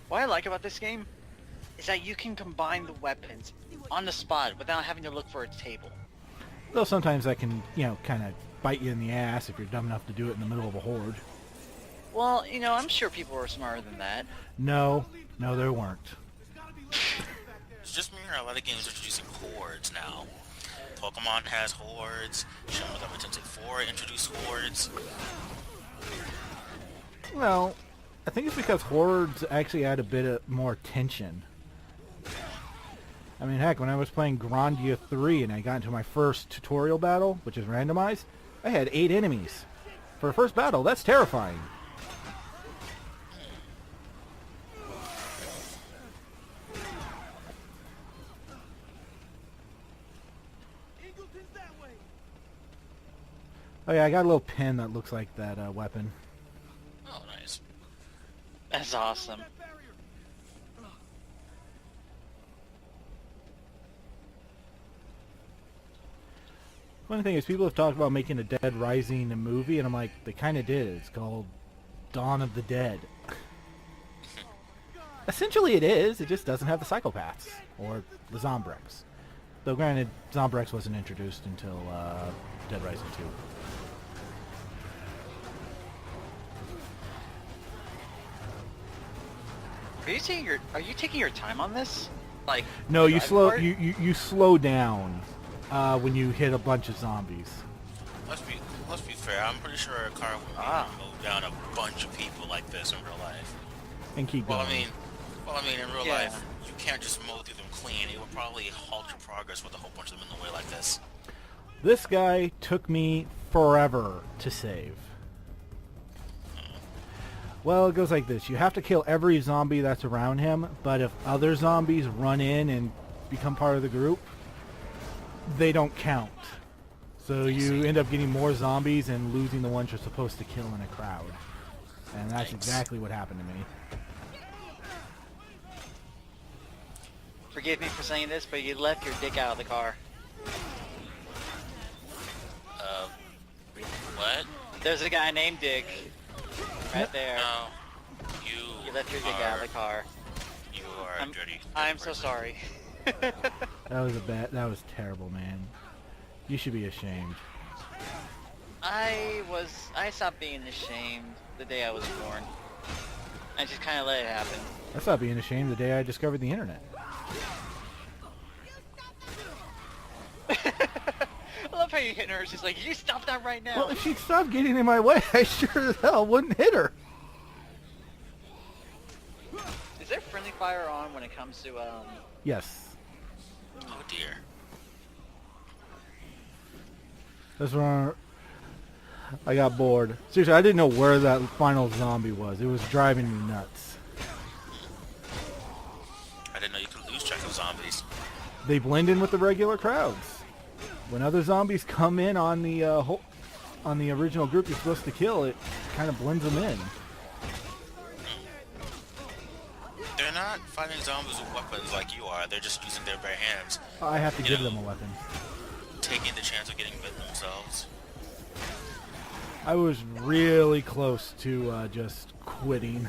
What I like about this game is that you can combine the weapons on the spot without having to look for a table. Though sometimes that can, kind of bite you in the ass if you're dumb enough to do it in the middle of a horde. Well, I'm sure people were smarter than that. No, there weren't. It's just me or a lot of games are introducing hordes now. Pokemon has hordes. Shin Megami Tensei 4 introduced hordes. Well, I think it's because hordes actually add a bit of more tension. I mean, heck, when I was playing Grandia 3 and I got into my first tutorial battle, which is randomized, I had 8 enemies. For a first battle, that's terrifying. Oh yeah, I got a little pin that looks like that weapon. Oh, nice. That's awesome. Funny thing is, people have talked about making a Dead Rising movie, and I'm like, they kind of did. It's called Dawn of the Dead. Essentially it is, it just doesn't have the psychopaths, or the Zombrex. Though granted, Zombrex wasn't introduced until Dead Rising 2. Are you taking your time on this? Like No, you driving slow part? you slow down when you hit a bunch of zombies. Let's be fair. I'm pretty sure a car would mow down a bunch of people like this in real life. And keep going. Well, I mean, in real Yeah. life, you can't just mow through them clean. It would probably halt your progress with a whole bunch of them in the way like this. This guy took me forever to save. Well, it goes like this. You have to kill every zombie that's around him, but if other zombies run in and become part of the group, they don't count. So you end up getting more zombies and losing the ones you're supposed to kill in a crowd. And that's exactly what happened to me. Forgive me for saying this, but you left your dick out of the car. What? There's a guy named Dick. Right there. No. You left your dick out of the car. You are a dirty I'm so person. sorry. That was terrible, man. You should be ashamed. I stopped being ashamed the day I was born. I just kind of let it happen. I stopped being ashamed the day I discovered the internet. I love how you hit her. She's like, you stop that right now. Well, if she'd stop getting in my way, I sure as hell wouldn't hit her. Is there friendly fire on when it comes to Yes. Oh dear. That's when I got bored. Seriously, I didn't know where that final zombie was. It was driving me nuts. I didn't know you could lose track of zombies. They blend in with the regular crowds. When other zombies come in on the original group you're supposed to kill, it kind of blends them in. They're not fighting zombies with weapons like you are. They're just using their bare hands, I have to give them a weapon. taking the chance of getting bitten themselves. I was really close to just quitting.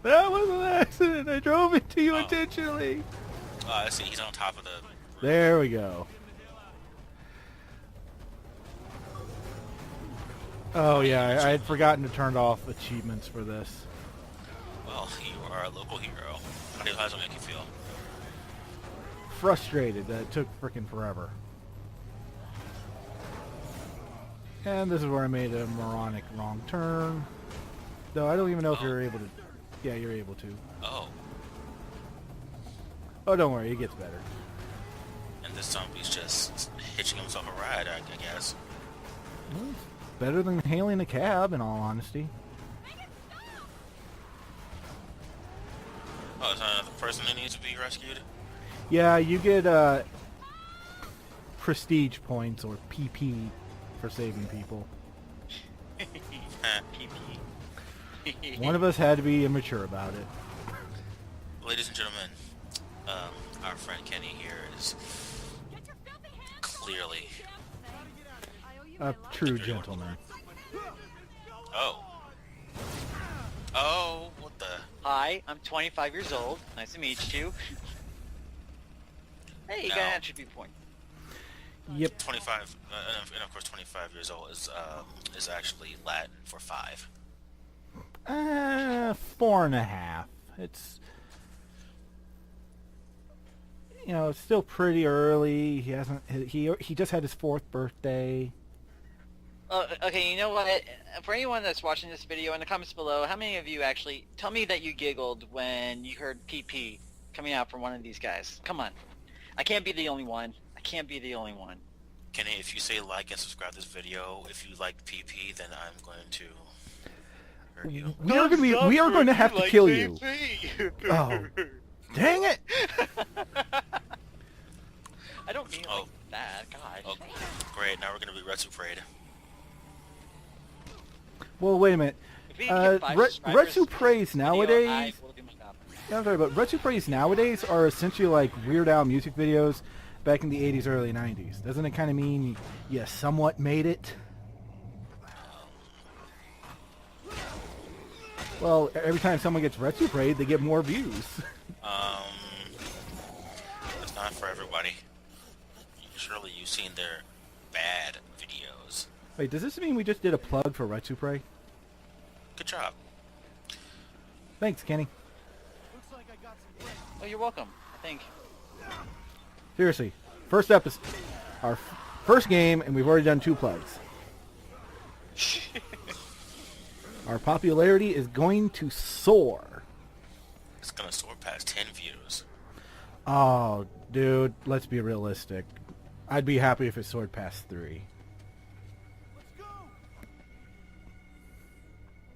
That was an accident. I drove into you intentionally. Oh, I see. He's on top of the... There we go. Oh yeah, I had forgotten to turn off achievements for this. Well, you are a local hero. How does that make you feel? Frustrated that it took frickin' forever. And this is where I made a moronic wrong turn. Though I don't even know if you're able to... Yeah, you're able to. Oh, Oh, don't worry, it gets better. and this zombie's just hitching himself a ride, I guess. Well, it's better than hailing a cab, in all honesty. Oh, is that another person who needs to be rescued? Yeah, you get prestige points, or PP, for saving people. Eh. PP. One of us had to be immature about it. ladies and gentlemen, our friend Kenny here is clearly A true gentleman. Oh. Oh, what the? Hi, I'm 25 years old. Nice to meet you. Hey, you got No. an attribute point. Yep. 25, and of course 25 years old is actually Latin for 5. 4.5. It's, you know, it's still pretty early. He hasn't. He just had his 4th birthday. Okay, you know what? For anyone that's watching this video, in the comments below, how many of you actually tell me that you giggled when you heard PP coming out from one of these guys? Come on. I can't be the only one. I can't be the only one. Kenny, if you say like and subscribe this video, if you like PP, then I'm going to hurt you. We are going to have to kill you. Oh, dang it! I don't mean like that. God. Oh, great. Now we're going to be Retsu Parade. Well, wait a minute. If we can get 5 subscribers Retsu Praise in this video, nowadays. I will do my job. Yeah, I'm sorry, but Retsu Praise nowadays are essentially like Weird Al music videos back in the 80s, early 90s. Doesn't it kind of mean you somewhat made it? Well, every time someone gets Retsu Praise, they get more views. It's not for everybody. Surely you've seen their bad videos. Wait, does this mean we just did a plug for Retsu Praise? Good job. Thanks, Kenny. Oh, you're welcome. I think. Seriously, first episode, our first game, and we've already done 2 plugs. Our popularity is going to soar. It's going to soar past 10 views. Oh, dude, let's be realistic. I'd be happy if it soared past 3.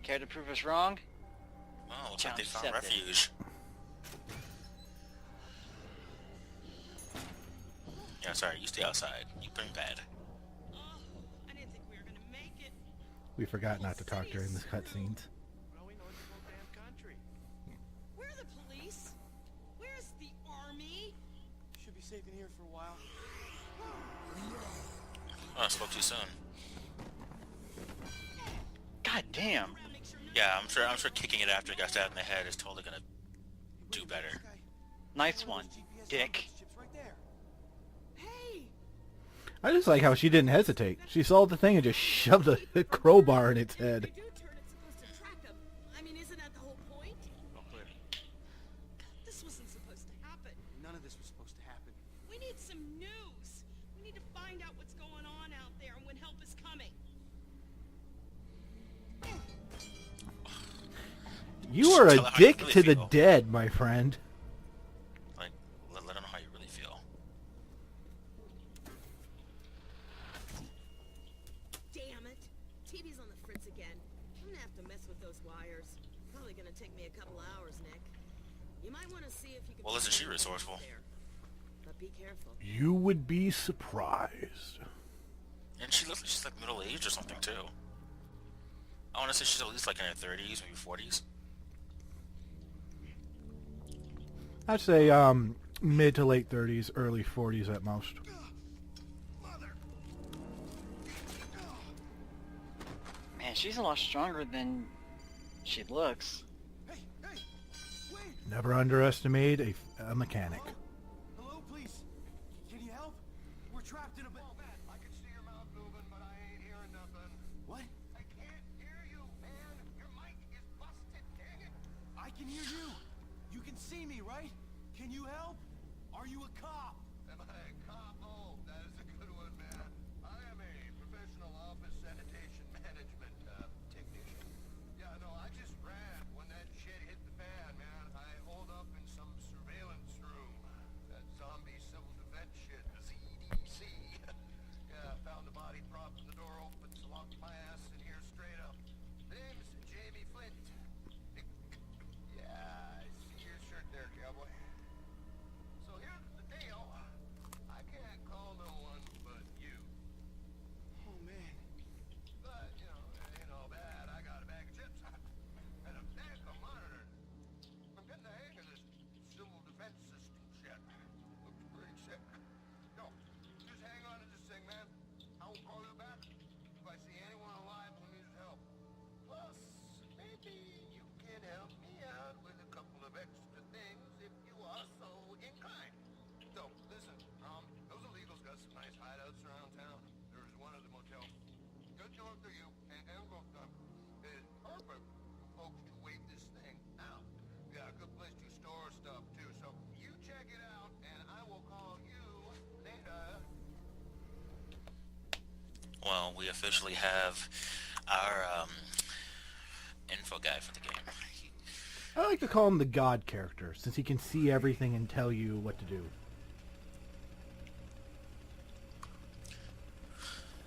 Care to prove us wrong? Oh, looks like they found Challenge accepted. refuge. Yeah, sorry, you stay outside. You bring bad. I didn't think we were gonna make it. We forgot not to talk during the cutscenes. Well, we know it's a whole damn country. Where are the police? Where's the army? Should be safe in here for a while. Oh, I spoke too soon. God damn. Make sure Yeah, I'm sure kicking it after it got stabbed in the head is totally gonna do better. Nice one, dick. Chips right there. Hey, I just like how she didn't hesitate. She saw the thing and just shoved a crowbar in its head. if you do turn, it's supposed to track them. I mean, isn't that the whole point? This wasn't supposed to happen. None of this was supposed to happen. We need some news. We need to find out what's going on out there and when help is coming. You are Tell a her how you dick really to the feel. dead, my friend. Like, let them know how you really feel. Damn it. TV's on the fritz again. I'm gonna have to mess with those wires. Probably gonna take me a couple hours, Nick. You might want to see if you can... Well, isn't she resourceful? There. But be careful. You would be surprised. And she looks like she's like middle-aged or something, too. I want to say she's at least like in her 30s, maybe 40s. I'd say mid to late 30s, early 40s at most. Man, she's a lot stronger than she looks. Hey, wait! Never underestimate a mechanic. Hello, please. Can you help? We're trapped in a... I can see your mouth moving, but I ain't hearing nothing. What? I can't hear you, man. Your mic is busted, dang it. I can hear you. You can see me, right? Can you help? Are you a cop? Am I a cop? Oh, that is a good one, man. I am a professional office sanitation management technician. Yeah, no, I just ran when that shit hit the fan, man. I holed up in some surveillance room. That zombie civil defense shit, ZDC. Yeah, found the body propped in the door open, so locked my ass in here straight up. Name's Jamie Flint. Yeah, I see your shirt there, cowboy. So here's the deal. I can't call killer to you, and look, it's perfect for folks to wait this thing out. Yeah, a good place to store stuff too. So you check it out, and I will call you later. Well, we officially have our info guy for the game. I like to call him the God character, since he can see everything and tell you what to do.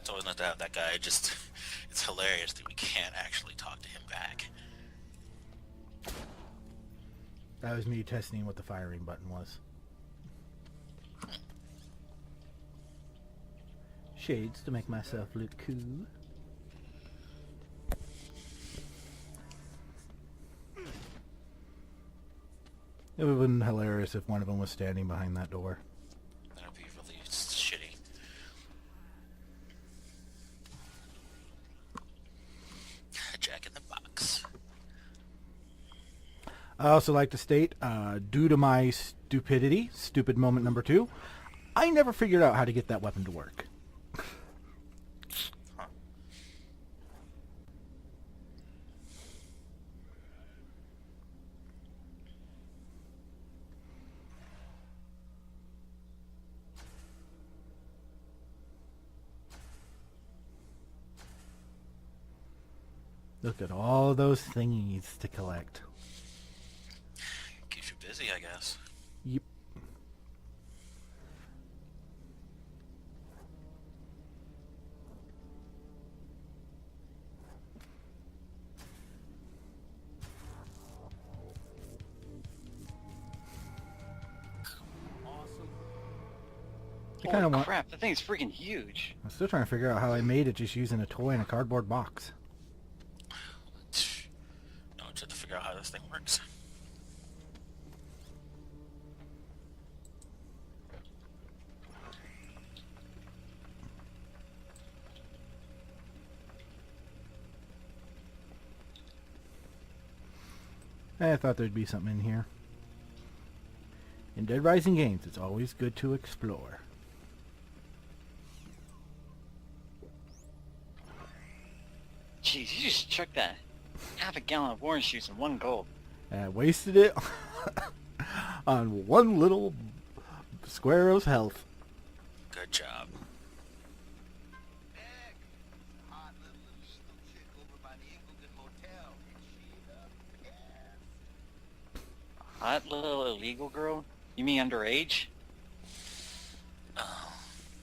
It's always not that guy. Just it's hilarious that we can't actually talk to him back. That was me testing what the firing button was. Shades to make myself look cool. It would have been hilarious if one of them was standing behind that door. That would be really shitty. Jack in the Box. I also like to state, due to my stupidity, stupid moment number 2, I never figured out how to get that weapon to work. Huh. Look at all those thingies to collect. Keeps you busy, I guess. Yep. I kind of Holy want. crap, that thing's freaking huge. I'm still trying to figure out how I made it just using a toy in a cardboard box. No, just have to figure out how this thing works. I thought there'd be something in here. In Dead Rising games, it's always good to explore. Jeez, you just chucked that half a gallon of orange juice and 1 gold. And I wasted it on one little square of health. Good job. Nick, hot little illegal chick over by the Ingleton Motel. Is she yes? Hot little illegal girl? You mean underage?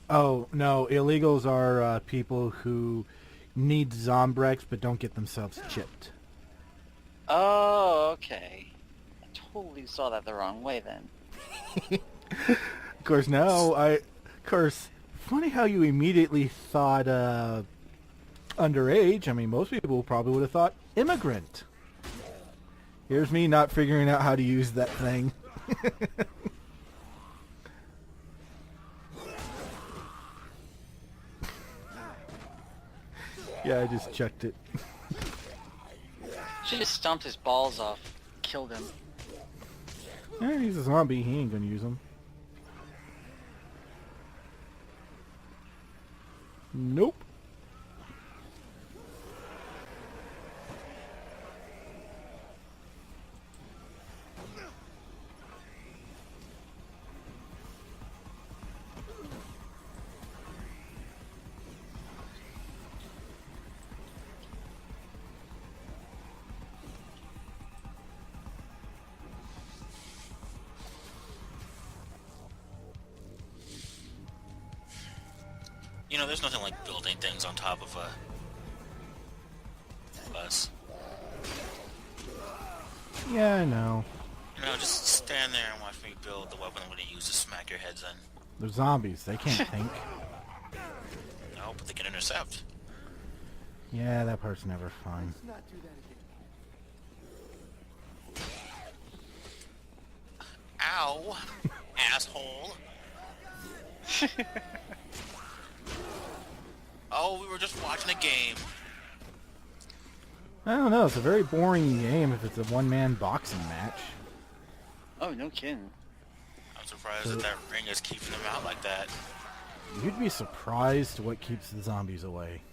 Oh, no, illegals are people who need Zombrex but don't get themselves chipped. Oh, okay. I totally saw that the wrong way then. Of course, funny how you immediately thought underage. I mean, most people probably would have thought immigrant. Here's me not figuring out how to use that thing. Yeah, I just checked it. She just stomped his balls off. Killed him. He's a zombie. He ain't gonna use them. Nope. You know, there's nothing like building things on top of a bus. Yeah, I know. You know, just stand there and watch me build the weapon I'm going to use to smack your heads in. They're zombies. They can't think. No, but they can intercept. Yeah, that part's never fun. Let's not do that again. Ow! Asshole! Oh, we were just watching a game. I don't know. It's a very boring game if it's a one-man boxing match. Oh, no kidding. I'm surprised that that ring is keeping them out like that. You'd be surprised what keeps the zombies away.